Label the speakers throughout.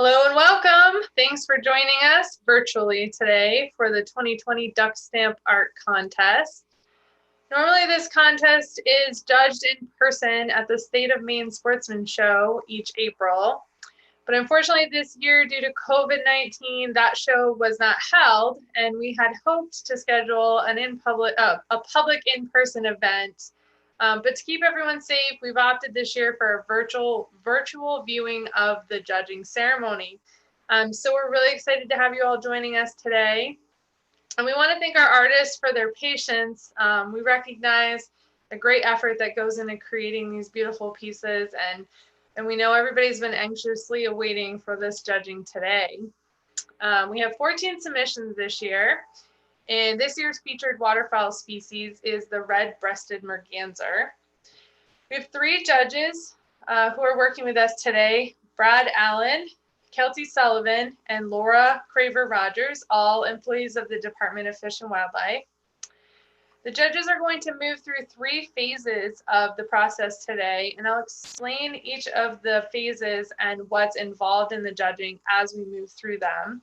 Speaker 1: Hello and welcome. Thanks for joining us virtually today for the 2020 Duck Stamp Art Contest. Normally this contest is judged in person at the State of Maine Sportsman Show each April. But unfortunately this year, due to COVID-19, that show was not held, and we had hoped to schedule a public in-person event. But to keep everyone safe, we've opted this year for a virtual viewing of the judging ceremony. So we're really excited to have you all joining us today. And we want to thank our artists for their patience. We recognize the great effort that goes into creating these beautiful pieces, and we know everybody's been anxiously awaiting for this judging today. We have 14 submissions this year, and this year's featured waterfowl species is the red-breasted merganser. We have 3 judges who are working with us today: Brad Allen, Kelty Sullivan, and Laura Craver Rogers, all employees of the Department of Fish and Wildlife. The judges are going to move through 3 phases of the process today, and I'll explain each of the phases and what's involved in the judging as we move through them.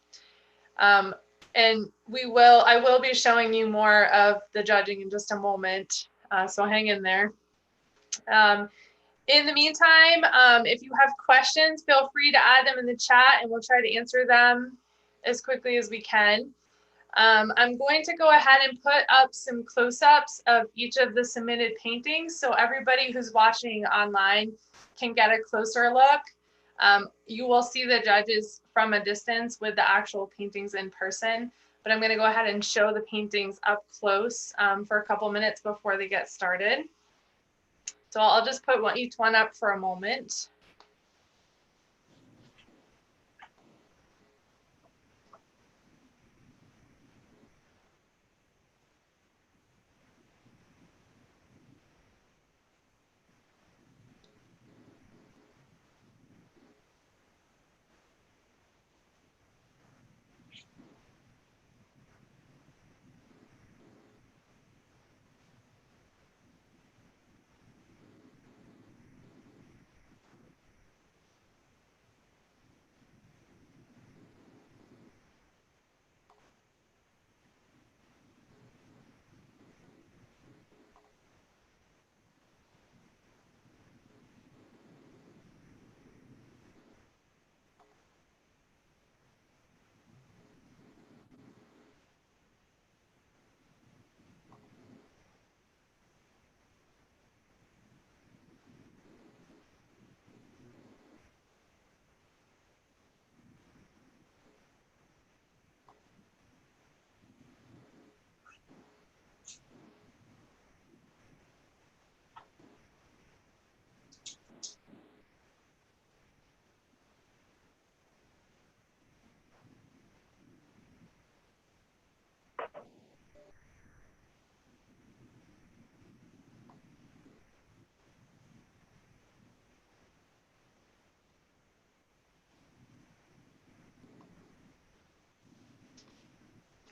Speaker 1: And I will be showing you more of the judging in just a moment, so hang in there. In the meantime, if you have questions, feel free to add them in the chat and we'll try to answer them as quickly as we can. I'm going to go ahead and put up some close-ups of each of the submitted paintings so everybody who's watching online can get a closer look. You will see the judges from a distance with the actual paintings in person, but I'm going to go ahead and show the paintings up close for a couple minutes before they get started. So I'll just put each one up for a moment.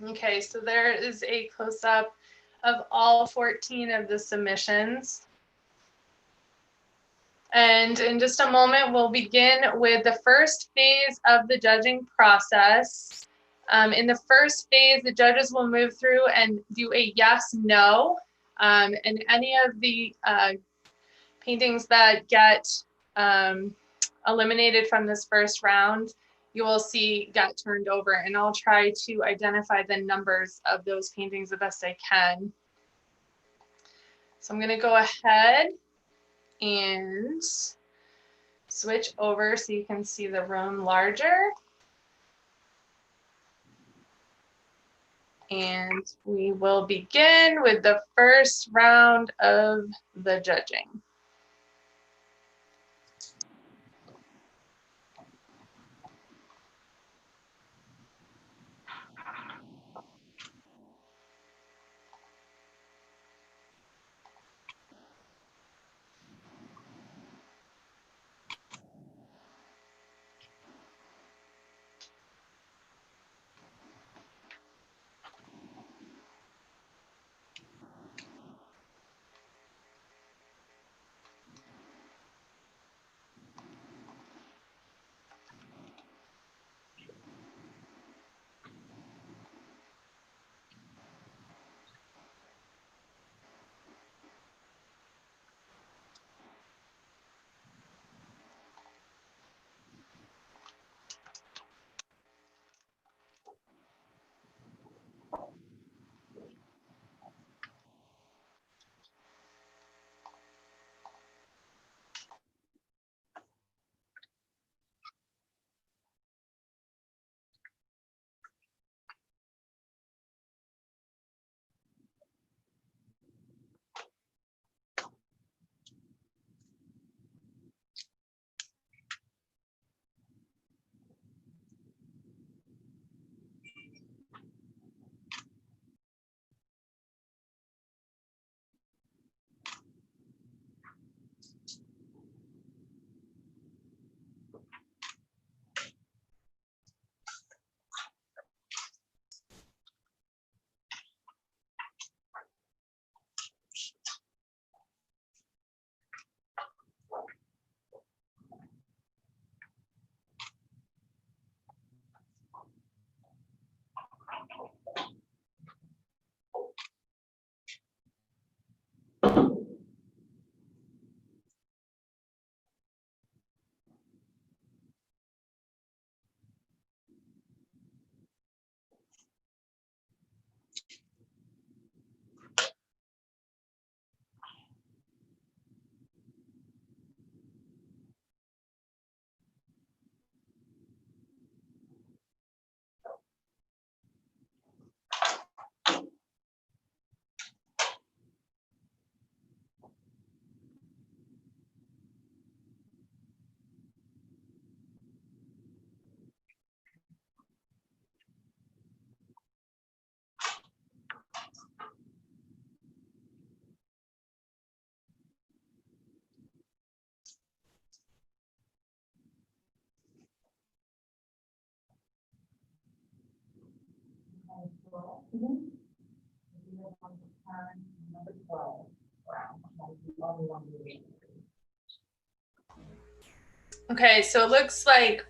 Speaker 1: Okay, so there is a close-up of all 14 of the submissions. And in just a moment, we'll begin with the first phase of the judging process. In the first phase, the judges will move through and do a yes, no, and any of the paintings that get eliminated from this first round, you will see get turned over, and I'll try to identify the numbers of those paintings the best I can. So I'm going to go ahead and switch over so you can see the room larger. And we will begin with the first round of the judging. Okay, so it looks like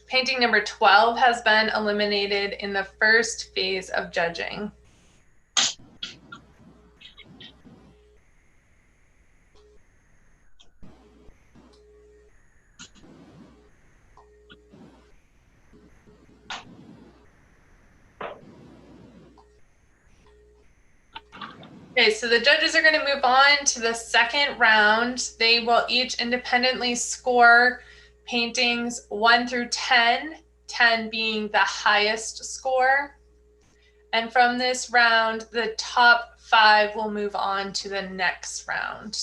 Speaker 1: painting number 12 has been eliminated in the first phase of judging. Okay, so the judges are going to move on to the second round. They will each independently score paintings 1 through 10, 10 being the highest score. And from this round, the top 5 will move on to the next round.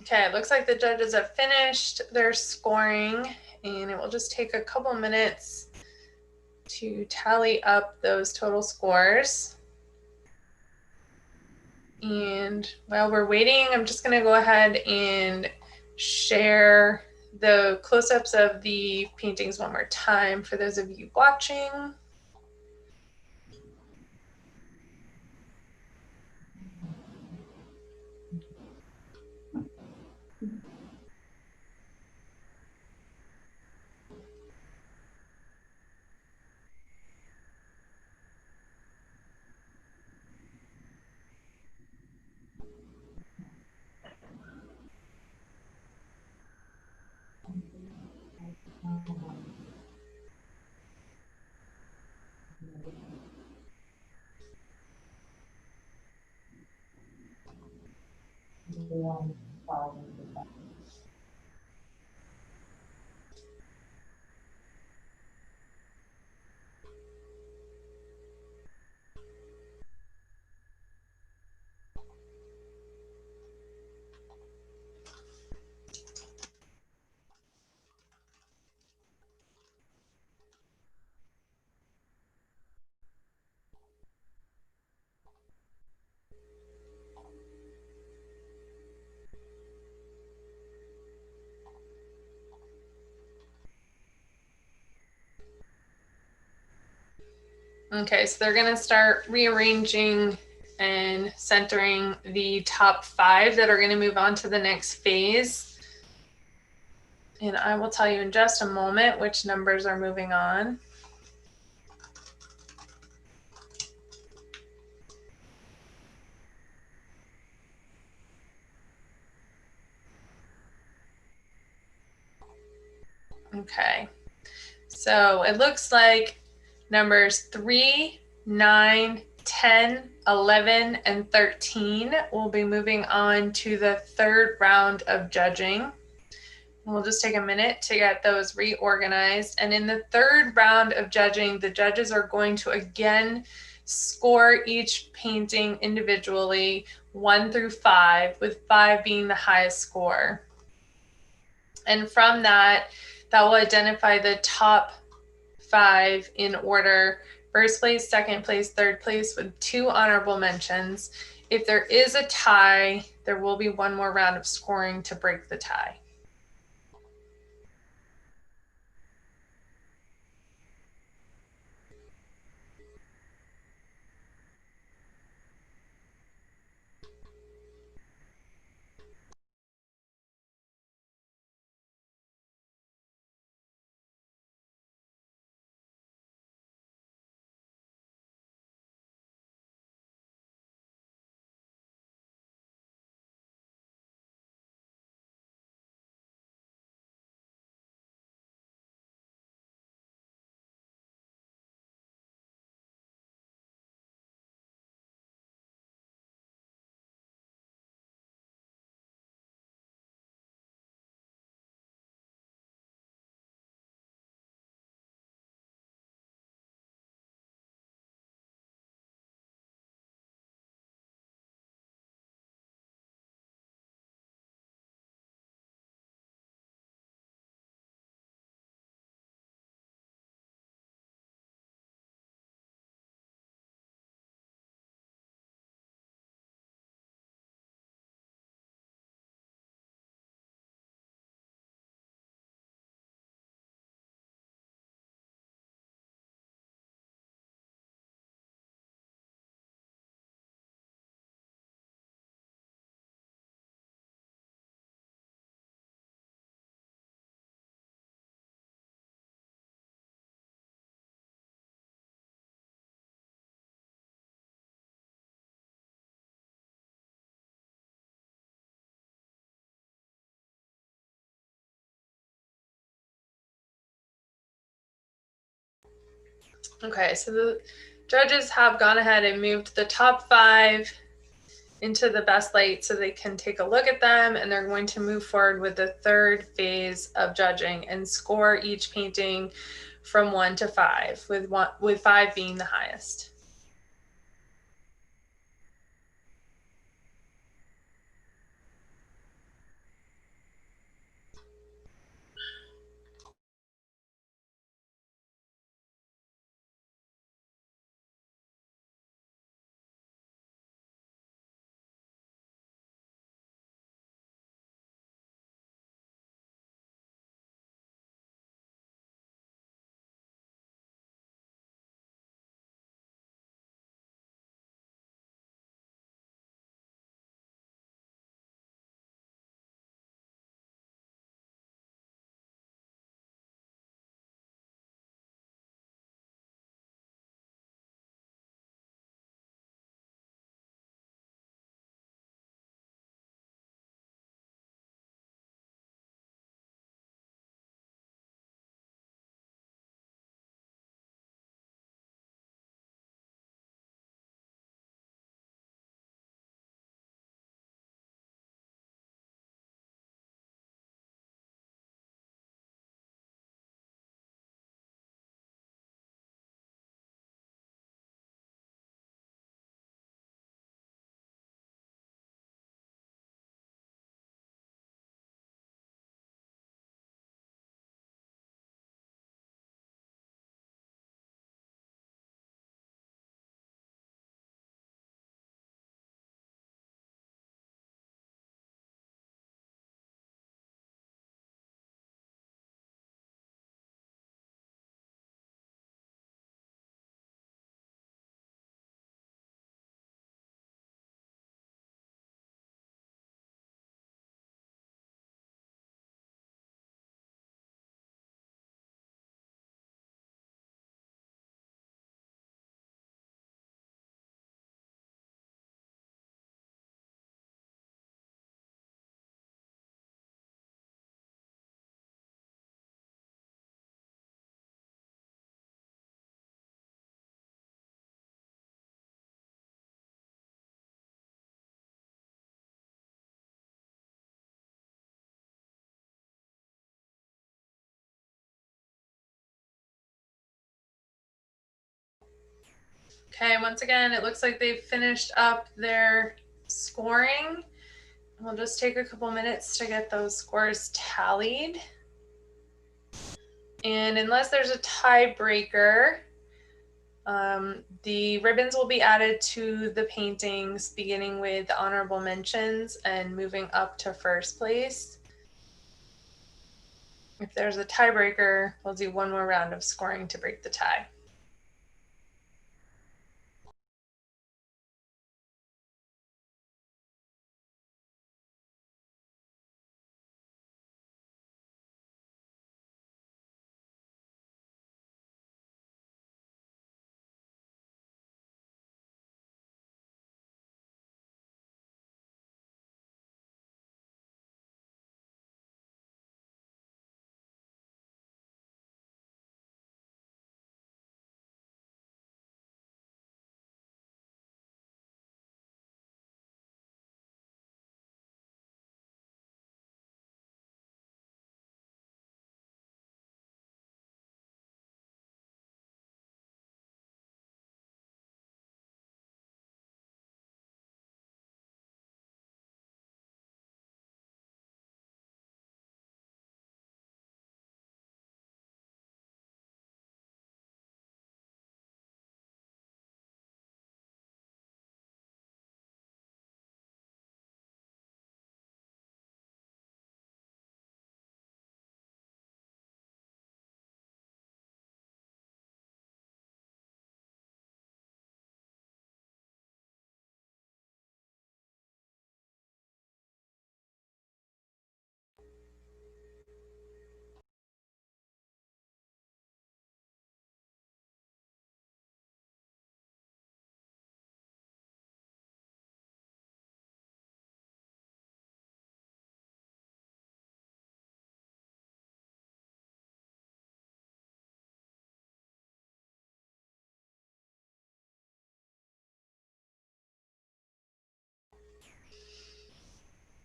Speaker 1: Okay, it looks like the judges have finished their scoring, and it will just take a couple minutes to tally up those total scores. And while we're waiting, I'm just going to go ahead and share the close-ups of the paintings one more time for those of you watching. Okay, so they're gonna start rearranging and centering the top 5 that are gonna move on to the next phase. And I will tell you in just a moment which numbers are moving on. Okay, so it looks like numbers 3, 9, 10, 11, and 13 will be moving on to the 3rd round of judging. We'll just take a minute to get those reorganized. And in the 3rd round of judging, the judges are going to again score each painting individually, 1 through 5, with 5 being the highest score. And from that, that will identify the top 5 in order: 1st place, 2nd place, 3rd place, with 2 honorable mentions. If there is a tie, there will be 1 more round of scoring to break the tie. Okay, so the judges have gone ahead and moved the top 5 into the best light so they can take a look at them, and they're going to move forward with the 3rd phase of judging and score each painting from 1 to 5, with 5 being the highest. Okay, once again, it looks like they've finished up their scoring. We'll just take a couple minutes to get those scores tallied. And unless there's a tiebreaker, the ribbons will be added to the paintings, beginning with the honorable mentions and moving up to first place. If there's a tiebreaker, we'll do one more round of scoring to break the tie.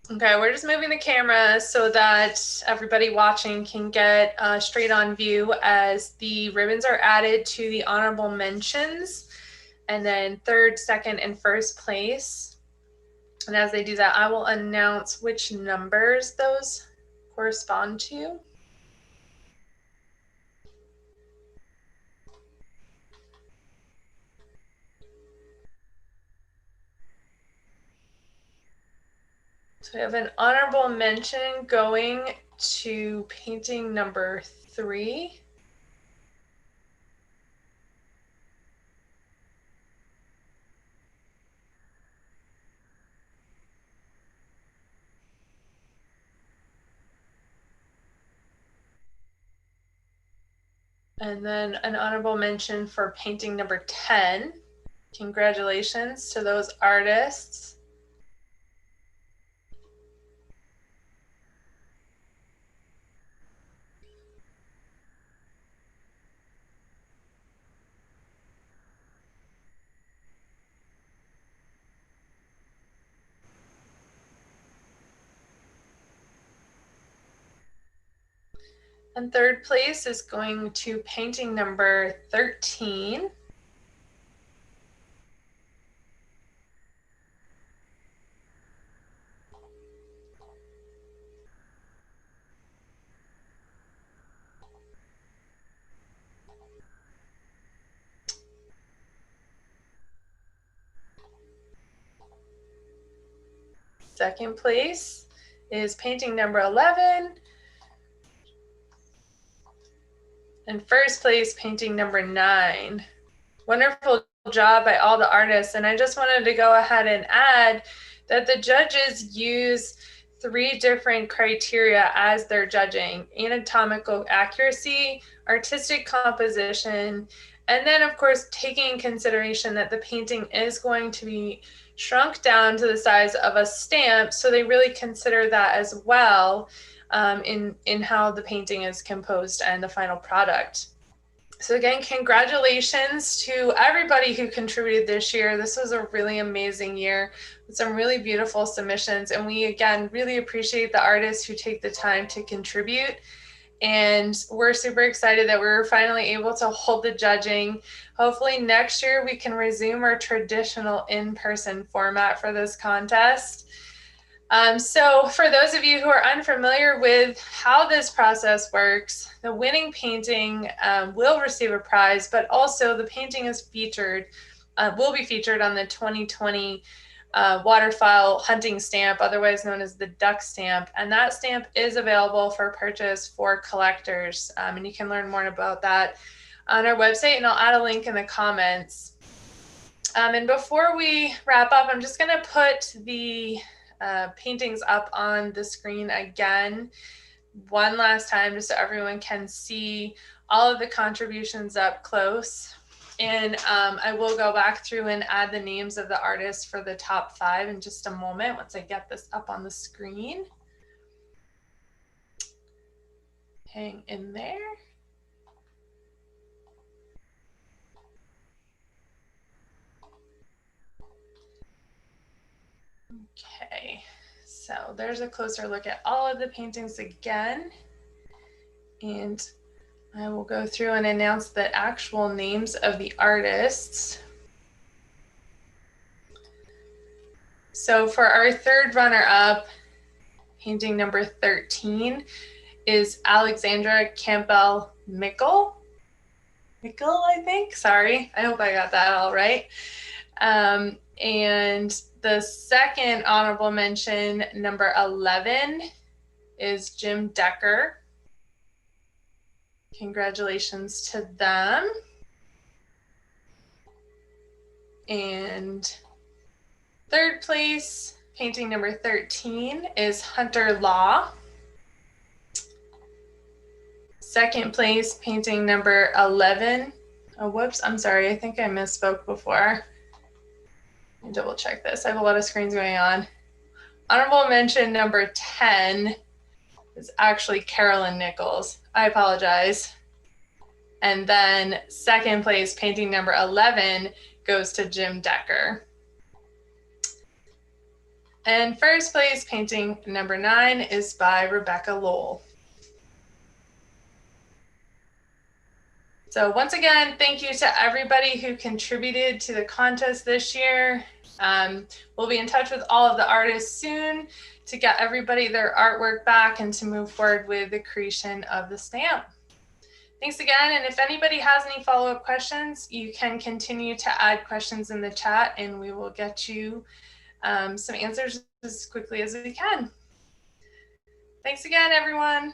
Speaker 1: Okay, we're just moving the camera so that everybody watching can get a straight on view as the ribbons are added to the honorable mentions and then third, second, and first place. And as they do that, I will announce which numbers those correspond to. So we have an honorable mention going to painting number 3. And then an honorable mention for painting number 10. Congratulations to those artists. And third place is going to painting number 13. Second place is painting number 11. And first place, painting number 9. Wonderful job by all the artists. And I just wanted to go ahead and add that the judges use 3 different criteria as they're judging: anatomical accuracy, artistic composition, and then of course taking in consideration that the painting is going to be shrunk down to the size of a stamp, so they really consider that as well in how the painting is composed and the final product. So again, congratulations to everybody who contributed this year. This was a really amazing year with some really beautiful submissions. And we, again, really appreciate the artists who take the time to contribute. And we're super excited that we're finally able to hold the judging. Hopefully next year we can resume our traditional in-person format for this contest. So for those of you who are unfamiliar with how this process works, the winning painting will receive a prize, but also the painting is will be featured on the 2020 waterfowl hunting stamp, otherwise known as the duck stamp. And that stamp is available for purchase for collectors. And you can learn more about that on our website, and I'll add a link in the comments. And before we wrap up, I'm just going to put the paintings up on the screen again one last time, just so everyone can see all of the contributions up close. And I will go back through and add the names of the artists for the top 5 in just a moment once I get this up on the screen. Hang in there. Okay, so there's a closer look at all of the paintings again. And I will go through and announce the actual names of the artists. So for our third runner-up, painting number 13 is Alexandra Campbell Mickle, I think. Sorry, I hope I got that all right. And the second honorable mention, number 11, is Jim Decker. Congratulations to them. And third place, painting number 13, is Hunter Law. Second place, painting number 11. Oh, whoops, I'm sorry. I think I misspoke before. Let me double check this. I have a lot of screens going on. Honorable mention number 10 is actually Carolyn Nichols. I apologize. And then second place, painting number 11, goes to Jim Decker. And first place, painting number 9, is by Rebecca Lowell. So once again, thank you to everybody who contributed to the contest this year. We'll be in touch with all of the artists soon to get everybody their artwork back and to move forward with the creation of the stamp. Thanks again, and if anybody has any follow-up questions, you can continue to add questions in the chat and we will get you some answers as quickly as we can. Thanks again, everyone.